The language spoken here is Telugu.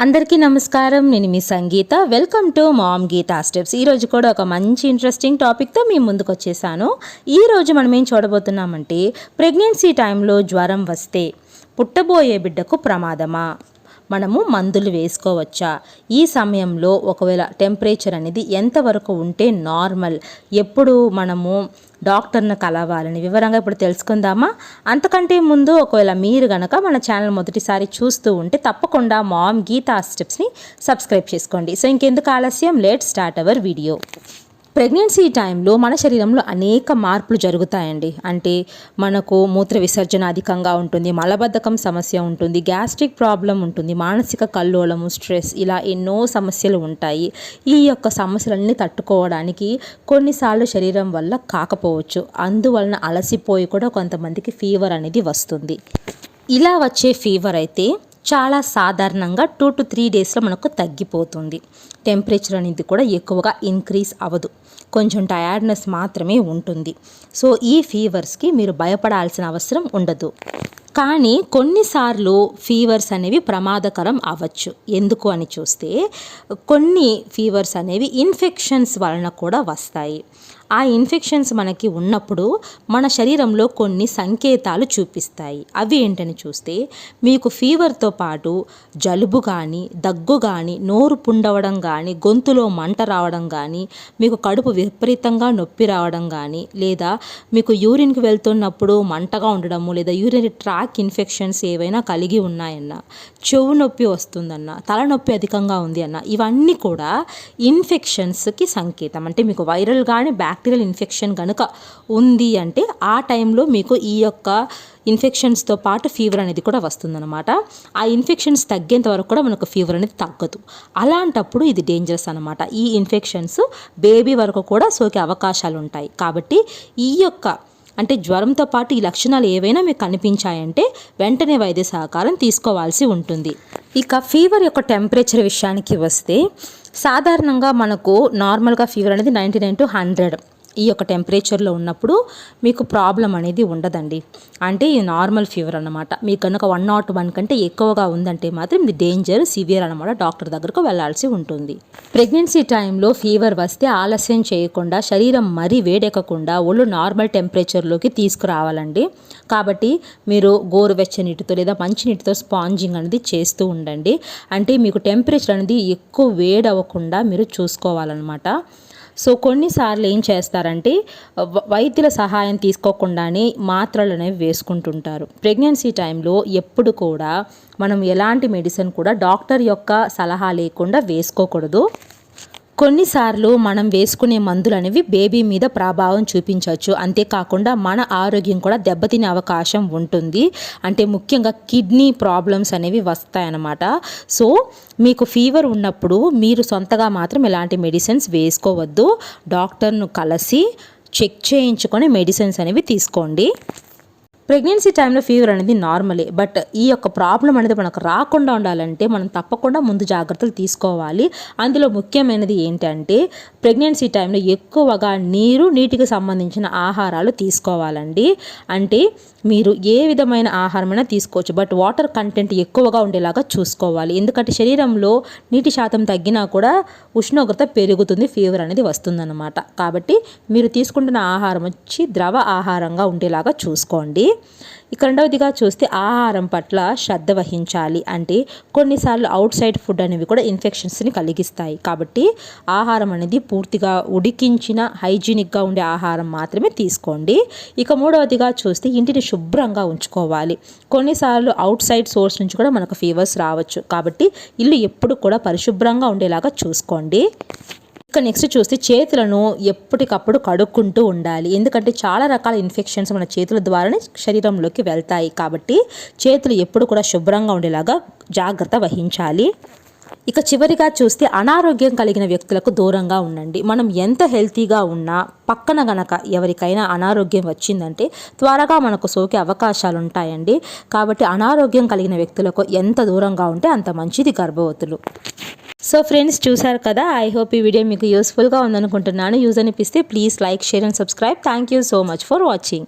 అందరికీ నమస్కారం. నేను మీ Sangeetha. Welcome to Mom Geetha Steps. ఈరోజు కూడా ఒక మంచి ఇంట్రెస్టింగ్ టాపిక్తో మీ ముందుకు వచ్చేసాను. ఈరోజు మనం ఏం చూడబోతున్నామంటే, ప్రెగ్నెన్సీ టైంలో జ్వరం వస్తే పుట్టబోయే బిడ్డకు ప్రమాదమా, మనము మందులు వేసుకోవచ్చా, ఈ సమయంలో ఒకవేళ టెంపరేచర్ అనేది ఎంతవరకు ఉంటే నార్మల్, ఎప్పుడు మనము డాక్టర్ని కలవాలని వివరంగా ఇప్పుడు తెలుసుకుందామా. అంతకంటే ముందు ఒకవేళ మీరు గనక మన ఛానల్ మొదటిసారి చూస్తూ ఉంటే తప్పకుండా మామ్ గీతా స్టెప్స్ని సబ్స్క్రైబ్ చేసుకోండి. సో ఇంకెందుకు ఆలస్యం, let's start our video. Pregnancy టైంలో మన శరీరంలో అనేక మార్పులు జరుగుతాయండి. అంటే మనకు మూత్ర విసర్జన అధికంగా ఉంటుంది, మలబద్ధకం సమస్య ఉంటుంది, గ్యాస్ట్రిక్ ప్రాబ్లం ఉంటుంది, మానసిక కల్లోలము, స్ట్రెస్, ఇలా ఎన్నో సమస్యలు ఉంటాయి. ఈ యొక్క సమస్యలన్నీ తట్టుకోవడానికి కొన్నిసార్లు శరీరం వల్ల కాకపోవచ్చు, అందువలన అలసిపోయి కూడా కొంతమందికి ఫీవర్ అనేది వస్తుంది. ఇలా వచ్చే ఫీవర్ అయితే చాలా సాధారణంగా 2 to 3 డేస్లో మనకు తగ్గిపోతుంది. టెంపరేచర్ అనేది కూడా ఎక్కువగా ఇంక్రీజ్ అవ్వదు, కొంచెం టయర్డ్నెస్ మాత్రమే ఉంటుంది. సో ఈ ఫీవర్స్కి మీరు భయపడాల్సిన అవసరం ఉండదు. కానీ కొన్నిసార్లు ఫీవర్స్ అనేవి ప్రమాదకరం అవ్వచ్చు. ఎందుకు అని చూస్తే, కొన్ని ఫీవర్స్ అనేవి ఇన్ఫెక్షన్స్ వలన కూడా వస్తాయి. ఆ ఇన్ఫెక్షన్స్ మనకి ఉన్నప్పుడు మన శరీరంలో కొన్ని సంకేతాలు చూపిస్తాయి. అవి ఏంటని చూస్తే, మీకు ఫీవర్తో పాటు జలుబు కానీ, దగ్గు కానీ, నోరు పుండవడం కానీ, గొంతులో మంట రావడం కానీ, మీకు కడుపు విపరీతంగా నొప్పి రావడం కానీ, లేదా మీకు యూరిన్కి వెళ్తున్నప్పుడు మంటగా ఉండడము, లేదా యూరినరీ ట్రాక్ ఇన్ఫెక్షన్స్ ఏవైనా కలిగి ఉన్నాయన్నా, చెవు నొప్పి వస్తుందన్న, తలనొప్పి అధికంగా ఉంది అన్న, ఇవన్నీ కూడా ఇన్ఫెక్షన్స్కి సంకేతం. అంటే మీకు వైరల్ కానీ బ్యాక్టీరియల్ ఇన్ఫెక్షన్ కనుక ఉంది అంటే ఆ టైంలో మీకు ఈ యొక్క ఇన్ఫెక్షన్స్తో పాటు ఫీవర్ అనేది కూడా వస్తుందన్నమాట. ఆ ఇన్ఫెక్షన్స్ తగ్గేంత వరకు కూడా మనకు ఫీవర్ అనేది తగ్గదు. అలాంటప్పుడు ఇది డేంజరస్ అనమాట. ఈ ఇన్ఫెక్షన్స్ బేబీ వరకు కూడా సోకే అవకాశాలు ఉంటాయి. కాబట్టి ఈ యొక్క అంటే జ్వరంతో పాటు ఈ లక్షణాలు ఏవైనా మీకు కనిపించాయంటే వెంటనే వైద్య సహకారం తీసుకోవాల్సి ఉంటుంది. ఇక ఫీవర్ యొక్క టెంపరేచర్ విషయానికి వస్తే, సాధారణంగా మనకు నార్మల్గా ఫీవర్ అనేది 99 to 100 ఈ యొక్క టెంపరేచర్లో ఉన్నప్పుడు మీకు ప్రాబ్లం అనేది ఉండదండి. అంటే ఇది నార్మల్ ఫీవర్ అన్నమాట. మీకు కనుక 101 కంటే ఎక్కువగా ఉందంటే మాత్రం ఇది డేంజర్, సివియర్ అనమాట. డాక్టర్ దగ్గరకు వెళ్ళాల్సి ఉంటుంది. ప్రెగ్నెన్సీ టైంలో ఫీవర్ వస్తే ఆలస్యం చేయకుండా, శరీరం మరీ వేడెక్కకుండా ఒళ్ళు నార్మల్ టెంపరేచర్లోకి తీసుకురావాలండి. కాబట్టి మీరు గోరువెచ్చని నీటితో లేదా మంచినీటితో స్పాంజింగ్ అనేది చేస్తూ ఉండండి. అంటే మీకు టెంపరేచర్ అనేది ఎక్కువ వేడవ్వకుండా మీరు చూసుకోవాలన్నమాట. సో కొన్నిసార్లు ఏం చేస్తారంటే, వైద్యుల సహాయం తీసుకోకుండానే మాత్రలు అనేవి వేసుకుంటుంటారు. ప్రెగ్నెన్సీ టైంలో ఎప్పుడు కూడా మనం ఎలాంటి మెడిసిన్ కూడా డాక్టర్ యొక్క సలహా లేకుండా వేసుకోకూడదు. కొన్నిసార్లు మనం వేసుకునే మందులు అనేవి బేబీ మీద ప్రభావం చూపించవచ్చు. అంతేకాకుండా మన ఆరోగ్యం కూడా దెబ్బతినే అవకాశం ఉంటుంది. అంటే ముఖ్యంగా కిడ్నీ ప్రాబ్లమ్స్ అనేవి వస్తాయన్నమాట. సో మీకు ఫీవర్ ఉన్నప్పుడు మీరు సొంతగా మాత్రం ఎలాంటి మెడిసిన్స్ వేసుకోవద్దు. డాక్టర్ను కలిసి చెక్ చేయించుకొని మెడిసిన్స్ అనేవి తీసుకోండి. ప్రెగ్నెన్సీ టైంలో ఫీవర్ అనేది నార్మలే, బట్ ఈ యొక్క ప్రాబ్లం అనేది మనకు రాకుండా ఉండాలంటే మనం తప్పకుండా ముందు జాగ్రత్తలు తీసుకోవాలి. అందులో ముఖ్యమైనది ఏంటంటే, ప్రెగ్నెన్సీ టైంలో ఎక్కువగా నీటికి సంబంధించిన ఆహారాలు తీసుకోవాలండి. అంటే మీరు ఏ విధమైన ఆహారమైనా తీసుకోవచ్చు, బట్ వాటర్ కంటెంట్ ఎక్కువగా ఉండేలాగా చూసుకోవాలి. ఎందుకంటే శరీరంలో నీటి శాతం తగ్గినా కూడా ఉష్ణోగ్రత పెరుగుతుంది, ఫీవర్ అనేది వస్తుందన్నమాట. కాబట్టి మీరు తీసుకుంటున్న ఆహారం వచ్చి ద్రవ ఆహారంగా ఉండేలాగా చూసుకోండి. ఇక రెండవదిగా చూస్తే, ఆహారం పట్ల శ్రద్ధ వహించాలి. అంటే కొన్నిసార్లు అవుట్ సైడ్ ఫుడ్ అనేవి కూడా ఇన్ఫెక్షన్స్ని కలిగిస్తాయి. కాబట్టి ఆహారం అనేది పూర్తిగా ఉడికించిన హైజీనిక్గా ఉండే ఆహారం మాత్రమే తీసుకోండి. ఇక మూడవదిగా చూస్తే, ఇంటిని శుభ్రంగా ఉంచుకోవాలి. కొన్నిసార్లు అవుట్ సైడ్ సోర్స్ నుంచి కూడా మనకు ఫీవర్స్ రావచ్చు. కాబట్టి ఇల్లు ఎప్పుడు కూడా పరిశుభ్రంగా ఉండేలాగా చూసుకోండి. ఇక నెక్స్ట్ చూస్తే, చేతులను ఎప్పటికప్పుడు కడుక్కుంటూ ఉండాలి. ఎందుకంటే చాలా రకాల ఇన్ఫెక్షన్స్ మన చేతుల ద్వారానే శరీరంలోకి వెళ్తాయి. కాబట్టి చేతులు ఎప్పుడు కూడా శుభ్రంగా ఉండేలాగా జాగ్రత్త వహించాలి. ఇక చివరిగా చూస్తే, అనారోగ్యం కలిగిన వ్యక్తులకు దూరంగా ఉండండి. మనం ఎంత హెల్తీగా ఉన్నా పక్కన గనక ఎవరికైనా అనారోగ్యం వచ్చిందంటే త్వరగా మనకు సోకే అవకాశాలు ఉంటాయండి. కాబట్టి అనారోగ్యం కలిగిన వ్యక్తులకు ఎంత దూరంగా ఉంటే అంత మంచిది గర్భవతులు. సో ఫ్రెండ్స్, చూసారు కదా. ఐ హోప్ ఈ వీడియో మీకు యూస్ఫుల్గా ఉందనుకుంటున్నాను. యూజ్ అనిపిస్తే please like, share and subscribe. Thank you so much for watching.